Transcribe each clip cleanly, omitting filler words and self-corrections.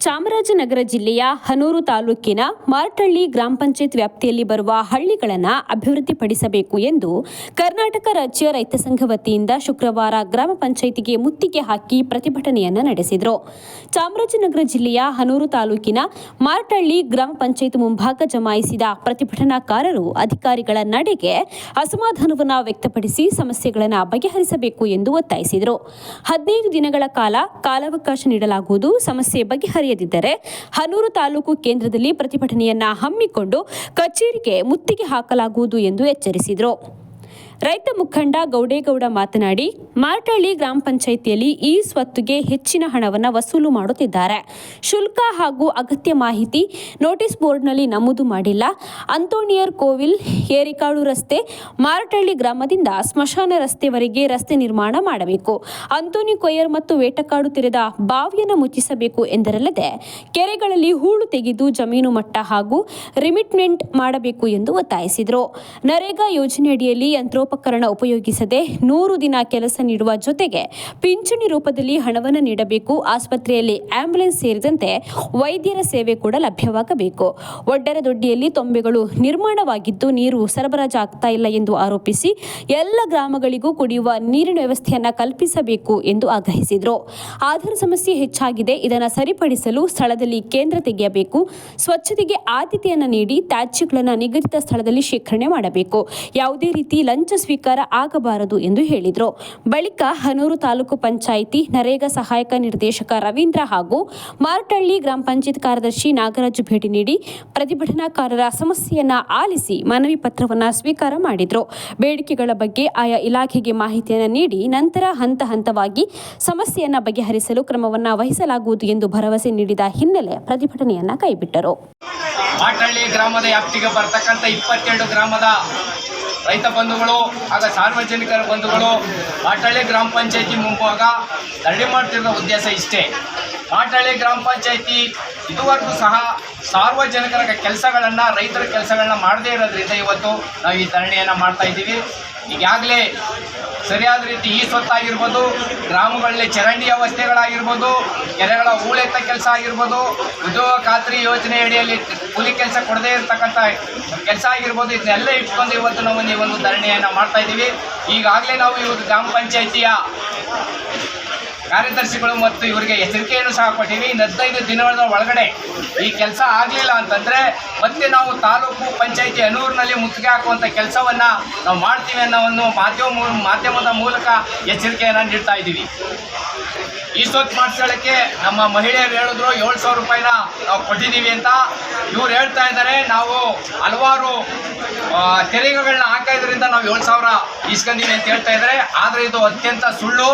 ಚಾಮರಾಜನಗರ ಜಿಲ್ಲೆಯ ಹನೂರು ತಾಲೂಕಿನ ಮಾರಟಳ್ಳಿ ಗ್ರಾಮ ಪಂಚಾಯತ್ ವ್ಯಾಪ್ತಿಯಲ್ಲಿ ಬರುವ ಹಳ್ಳಿಗಳನ್ನು ಅಭಿವೃದ್ಧಿಪಡಿಸಬೇಕು ಎಂದು ಕರ್ನಾಟಕ ರಾಜ್ಯ ರೈತ ಸಂಘ ವತಿಯಿಂದ ಶುಕ್ರವಾರ ಗ್ರಾಮ ಪಂಚಾಯಿತಿಗೆ ಮುತ್ತಿಗೆ ಹಾಕಿ ಪ್ರತಿಭಟನೆಯನ್ನು ನಡೆಸಿದರು. ಚಾಮರಾಜನಗರ ಜಿಲ್ಲೆಯ ಹನೂರು ತಾಲೂಕಿನ ಮಾರಟಳ್ಳಿ ಗ್ರಾಮ ಪಂಚಾಯತ್ ಮುಂಭಾಗ ಜಮಾಯಿಸಿದ ಪ್ರತಿಭಟನಾಕಾರರು ಅಧಿಕಾರಿಗಳ ನಡೆಗೆ ಅಸಮಾಧಾನವನ್ನು ವ್ಯಕ್ತಪಡಿಸಿ ಸಮಸ್ಯೆಗಳನ್ನು ಬಗೆಹರಿಸಬೇಕು ಎಂದು ಒತ್ತಾಯಿಸಿದರು. 15 ದಿನಗಳ ಕಾಲಾವಕಾಶ ನೀಡಲಾಗುವುದು. ಸಮಸ್ಯೆ ಬಗೆಹರಿಯದಿದ್ದರೆ ಹನೂರು ತಾಲೂಕು ಕೇಂದ್ರದಲ್ಲಿ ಪ್ರತಿಭಟನೆಯನ್ನ ಹಮ್ಮಿಕೊಂಡು ಕಚೇರಿಗೆ ಮುತ್ತಿಗೆ ಹಾಕಲಾಗುವುದು ಎಂದು ಎಚ್ಚರಿಸಿದರು. ರೈತ ಮುಖಂಡ ಗೌಡೇಗೌಡ ಮಾತನಾಡಿ, ಮಾರಟಳ್ಳಿ ಗ್ರಾಮ ಪಂಚಾಯಿತಿಯಲ್ಲಿ ಈ ಸ್ವತ್ತಿಗೆ ಹೆಚ್ಚಿನ ಹಣವನ್ನು ವಸೂಲು ಮಾಡುತ್ತಿದ್ದಾರೆ. ಶುಲ್ಕ ಹಾಗೂ ಅಗತ್ಯ ಮಾಹಿತಿ ನೋಟಿಸ್ ಬೋರ್ಡ್ನಲ್ಲಿ ನಮೂದು ಮಾಡಿಲ್ಲ. ಅಂತೋಣಿಯರ್ ಕೋವಿಲ್, ಏರಿಕಾಡು ರಸ್ತೆ, ಮಾರಟಳ್ಳಿ ಗ್ರಾಮದಿಂದ ಸ್ಮಶಾನ ರಸ್ತೆವರೆಗೆ ರಸ್ತೆ ನಿರ್ಮಾಣ ಮಾಡಬೇಕು. ಅಂತೋನಿ ಕೊಯ್ಯರ್ ಮತ್ತು ವೇಟಕಾಡು ತೀರದ ಬಾವಿಯನ್ನು ಮುಚ್ಚಿಸಬೇಕು ಎಂದರಲ್ಲದೆ ಕೆರೆಗಳಲ್ಲಿ ಹೂಳು ತೆಗೆದು ಜಮೀನು ಮಟ್ಟ ಹಾಗೂ ರಿಮಿಟ್ಮೆಂಟ್ ಮಾಡಬೇಕು ಎಂದು ಒತ್ತಾಯಿಸಿದರು. ನರೇಗಾ ಯೋಜನೆಯಡಿಯಲ್ಲಿ ಯಂತ್ರೋಪಕರಣ ಉಪಯೋಗಿಸದೆ 100 ದಿನ ಕೆಲಸ ನೀಡುವ ಜೊತೆಗೆ ಪಿಂಚಣಿ ರೂಪದಲ್ಲಿ ಹಣವನ್ನು ನೀಡಬೇಕು. ಆಸ್ಪತ್ರೆಯಲ್ಲಿ ಆಂಬ್ಯುಲೆನ್ಸ್ ಸೇರಿದಂತೆ ವೈದ್ಯರ ಸೇವೆ ಕೂಡ ಲಭ್ಯವಾಗಬೇಕು. ಒಡ್ಡರದೊಡ್ಡಿಯಲ್ಲಿ ತೊಂಬೆಗಳು ನಿರ್ಮಾಣವಾಗಿದ್ದು ನೀರು ಸರಬರಾಜು ಆಗ್ತಾ ಇಲ್ಲ ಎಂದು ಆರೋಪಿಸಿ ಎಲ್ಲ ಗ್ರಾಮಗಳಿಗೂ ಕುಡಿಯುವ ನೀರಿನ ವ್ಯವಸ್ಥೆಯನ್ನು ಕಲ್ಪಿಸಬೇಕು ಎಂದು ಆಗ್ರಹಿಸಿದರು. ಆಧಾರ ಸಮಸ್ಯೆ ಹೆಚ್ಚಾಗಿದೆ. ಇದನ್ನು ಸರಿಪಡಿಸಲು ಸ್ಥಳದಲ್ಲಿ ಕೇಂದ್ರ ತೆಗೆಯಬೇಕು. ಸ್ವಚ್ಛತೆಗೆ ಆದ್ಯತೆಯನ್ನು ನೀಡಿ ತ್ಯಾಜ್ಯಗಳನ್ನು ನಿಗದಿತ ಸ್ಥಳದಲ್ಲಿ ಶೇಖರಣೆ ಮಾಡಬೇಕು. ಯಾವುದೇ ರೀತಿ ಲಂಚ ಸ್ವೀಕಾರ ಆಗಬಾರದು ಎಂದು ಹೇಳಿದರು. ಬಳಿಕ ಹನೂರು ತಾಲೂಕು ಪಂಚಾಯಿತಿ ನರೇಗಾ ಸಹಾಯಕ ನಿರ್ದೇಶಕ ರವೀಂದ್ರ ಹಾಗೂ ಮಾರಟಳ್ಳಿ ಗ್ರಾಮ ಪಂಚಾಯತ್ ಕಾರ್ಯದರ್ಶಿ ನಾಗರಾಜು ಭೇಟಿ ನೀಡಿ ಪ್ರತಿಭಟನಾಕಾರರ ಸಮಸ್ಯೆಯನ್ನ ಆಲಿಸಿ ಮನವಿ ಪತ್ರವನ್ನು ಸ್ವೀಕಾರ ಮಾಡಿದರು. ಬೇಡಿಕೆಗಳ ಬಗ್ಗೆ ಆಯಾ ಇಲಾಖೆಗೆ ಮಾಹಿತಿಯನ್ನು ನೀಡಿ ನಂತರ ಹಂತ ಹಂತವಾಗಿ ಸಮಸ್ಯೆಯನ್ನು ಬಗೆಹರಿಸಲು ಕ್ರಮವನ್ನು ವಹಿಸಲಾಗುವುದು ಎಂದು ಭರವಸೆ ನೀಡಿದ ಹಿನ್ನೆಲೆ ಪ್ರತಿಭಟನೆಯನ್ನ ಕೈಬಿಟ್ಟರು. ಮಾರಟಳ್ಳಿ ಗ್ರಾಮದ ವ್ಯಾಪ್ತಿಗೆ ಬರ್ತಕ್ಕಂಥ 22 ಗ್ರಾಮದ ರೈತ ಬಂಧುಗಳು ಹಾಗೂ ಸಾರ್ವಜನಿಕರ ಬಂಧುಗಳು ಮಾರಟಳ್ಳಿ ಗ್ರಾಮ ಪಂಚಾಯಿತಿ ಮುಂಭಾಗ ಧರಣಿ ಮಾಡ್ತಿರೋ ಉದ್ದೇಶ ಇಷ್ಟೇ. ಮಾರಟಳ್ಳಿ ಗ್ರಾಮ ಪಂಚಾಯಿತಿ ಇದುವರೆಗೂ ಸಹ ಸಾರ್ವಜನಿಕರ ಕೆಲಸಗಳನ್ನು, ರೈತರ ಕೆಲಸಗಳನ್ನ ಮಾಡದೇ ಇರೋದ್ರಿಂದ ಇವತ್ತು ನಾವು ಈ ಧರಣಿಯನ್ನು ಮಾಡ್ತಾ ಇದ್ದೀವಿ. ಈಗಾಗಲೇ ಸರಿಯಾದ ರೀತಿ ಈ ಸ್ವತ್ತಾಗಿರ್ಬೋದು, ಗ್ರಾಮಗಳಲ್ಲಿ ಚರಂಡಿ ವ್ಯವಸ್ಥೆಗಳಾಗಿರ್ಬೋದು, ಕೆರೆಗಳ ಹೂಳೆತ್ತ ಕೆಲಸ ಆಗಿರ್ಬೋದು, ಉದ್ಯೋಗ ಖಾತ್ರಿ ಯೋಜನೆ ಅಡಿಯಲ್ಲಿ ಕೂಲಿ ಕೆಲಸ ಕೊಡದೇ ಇರತಕ್ಕಂಥ ಕೆಲಸ ಆಗಿರ್ಬೋದು, ಇದನ್ನೆಲ್ಲ ಇಟ್ಕೊಂಡು ಇವತ್ತು ನಾವು ಈ ಒಂದು ಧರಣಿಯನ್ನು ಮಾಡ್ತಾ ಇದ್ದೀವಿ. ಈಗಾಗಲೇ ನಾವು ಇವರು ಗ್ರಾಮ ಪಂಚಾಯಿತಿಯ ಕಾರ್ಯದರ್ಶಿಗಳು ಮತ್ತು ಇವರಿಗೆ ಎಚ್ಚರಿಕೆಯನ್ನು ಸಹ ಕೊಟ್ಟಿವಿ. 15 ದಿನಗಳ ಒಳಗಡೆ ಈ ಕೆಲಸ ಆಗಲಿಲ್ಲ ಅಂತಂದರೆ ಮತ್ತೆ ನಾವು ತಾಲೂಕು ಪಂಚಾಯಿತಿ ಹನೂರಿನಲ್ಲಿ ಮುತ್ತಿಗೆ ಹಾಕುವಂಥ ಕೆಲಸವನ್ನು ನಾವು ಮಾಡ್ತೀವಿ ಅನ್ನೋ ಒಂದು ಮಾಧ್ಯಮದ ಮೂಲಕ ಎಚ್ಚರಿಕೆಯನ್ನು ನೀಡ್ತಾ ಇದ್ದೀವಿ. ಈ ಸ್ವತ್ತು ಮಾಡಿಸೋಕ್ಕೆ ನಮ್ಮ ಮಹಿಳೆಯರು ಹೇಳಿದ್ರು 7,000 ರೂಪಾಯಿನ ನಾವು ಕೊಟ್ಟಿದ್ದೀವಿ ಅಂತ. ಇವ್ರು ಹೇಳ್ತಾ ಇದ್ದಾರೆ ನಾವು ಹಲವಾರು ತೆರಿಗೆಗಳನ್ನ ಹಾಕೋದ್ರಿಂದ ನಾವು 7,000 ಇಸ್ಕೊಂಡಿವಿ ಅಂತ ಹೇಳ್ತಾ ಇದ್ದಾರೆ. ಆದರೆ ಇದು ಅತ್ಯಂತ ಸುಳ್ಳು.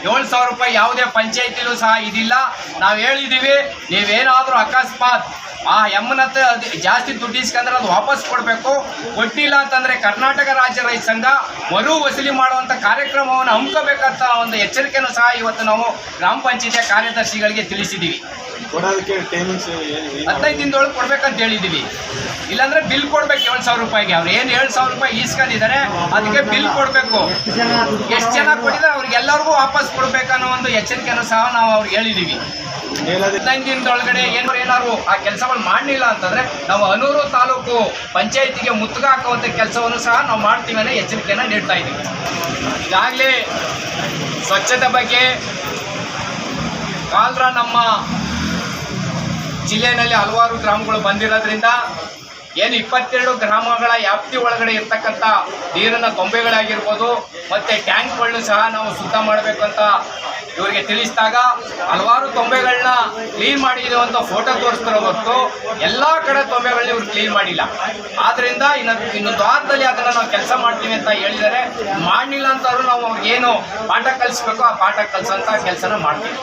7,000 ರೂಪಾಯಿ ಯಾವುದೇ ಪಂಚಾಯಿತಿಲೂ ಸಹ ಇದಿಲ್ಲ. ನಾವು ಹೇಳಿದ್ದೀವಿ, ನೀವೇನಾದರೂ ಅಕಸ್ಮಾತ್ ಆ ಎಮ್ಮನತ್ತೆ ಜಾಸ್ತಿ ದುಡ್ಡು ಇಸ್ಕೊಂಡ್ರೆ ಅದು ವಾಪಸ್ ಕೊಡಬೇಕು. ಕೊಟ್ಟಿಲ್ಲ ಅಂತಂದರೆ ಕರ್ನಾಟಕ ರಾಜ್ಯ ರೈತ ಸಂಘ ಮರು ವಸೂಲಿ ಮಾಡುವಂಥ ಕಾರ್ಯಕ್ರಮವನ್ನು ಹಮ್ಮಿಕೋಬೇಕಂತ ಒಂದು ಎಚ್ಚರಿಕೆಯನ್ನು ಸಹ ಇವತ್ತು ನಾವು ಗ್ರಾಮ ಪಂಚಾಯಿತಿಯ ಕಾರ್ಯದರ್ಶಿಗಳಿಗೆ ತಿಳಿಸಿದ್ದೀವಿ. 15 ದಿನದೊಳಗೆ ಕೊಡ್ಬೇಕಂತ ಹೇಳಿದ್ದೀವಿ. ಇಲ್ಲಾಂದರೆ ಬಿಲ್ ಕೊಡ್ಬೇಕು 7,000 ರೂಪಾಯಿಗೆ. ಅವ್ರು ಏನು 7,000 ರೂಪಾಯಿ ಇಸ್ಕೊಂಡಿದ್ದಾರೆ ಅದಕ್ಕೆ ಬಿಲ್ ಕೊಡಬೇಕು. ಎಷ್ಟು ಜನ ಕೊಟ್ಟಿದ್ದಾರೆ ಅವ್ರಿಗೆಲ್ಲರಿಗೂ ವಾಪಸ್ ಕೊಡಬೇಕನ್ನೋ ಒಂದು ಎಚ್ಚರಿಕೆಯನ್ನು ಸಹ ನಾವು ಅವ್ರಿಗೆ ಹೇಳಿದ್ದೀವಿ. 15 ದಿನದೊಳಗಡೆ ಏನಾದ್ರು ಆ ಕೆಲಸಗಳು ಮಾಡಲಿಲ್ಲ ಅಂತಂದರೆ ನಾವು ಹನೂರು ತಾಲೂಕು ಪಂಚಾಯಿತಿಗೆ ಮುತ್ತಿಗೆ ಹಾಕುವಂಥ ಕೆಲಸವನ್ನು ಸಹ ನಾವು ಮಾಡ್ತೀವಿ ಅನ್ನೋ ಎಚ್ಚರಿಕೆಯನ್ನು ನೀಡ್ತಾ ಇದ್ದೀವಿ. ಈಗಾಗಲೇ ಸ್ವಚ್ಛತೆ ಬಗ್ಗೆ ಕಾಲ್ರ ನಮ್ಮ ಜಿಲ್ಲೆಯಲ್ಲಿ ಹಲವಾರು ಗ್ರಾಮಗಳು ಬಂದಿರೋದ್ರಿಂದ ಏನು 22 ಗ್ರಾಮಗಳ ವ್ಯಾಪ್ತಿ ಒಳಗಡೆ ಇರ್ತಕ್ಕಂಥ ನೀರಿನ ತೊಂಬೆಗಳಾಗಿರ್ಬೋದು ಮತ್ತು ಟ್ಯಾಂಕ್ಗಳನ್ನು ಸಹ ನಾವು ಶುದ್ಧ ಮಾಡಬೇಕಂತ ಇವರಿಗೆ ತಿಳಿಸಿದಾಗ ಹಲವಾರು ತೊಂಬೆಗಳನ್ನ ಕ್ಲೀನ್ ಮಾಡಿದ್ದೀವಿ ಅಂತ ಫೋಟೋ ತೋರಿಸ್ತಿರೋ ಹೊರತು ಎಲ್ಲ ಕಡೆ ತೊಂಬೆಗಳನ್ನ ಇವ್ರು ಕ್ಲೀನ್ ಮಾಡಿಲ್ಲ. ಆದ್ದರಿಂದ ಇನ್ನೊಂದು ವಾರದಲ್ಲಿ ಅದನ್ನು ನಾವು ಕೆಲಸ ಮಾಡ್ತೀವಿ ಅಂತ ಹೇಳಿದರೆ, ಮಾಡಲಿಲ್ಲ ಅಂತವ್ರು ನಾವು ಏನು ಪಾಠ ಕಲಿಸ್ಬೇಕು ಆ ಪಾಠ ಕಲಿಸೋಂಥ ಕೆಲಸನ ಮಾಡ್ತೀವಿ.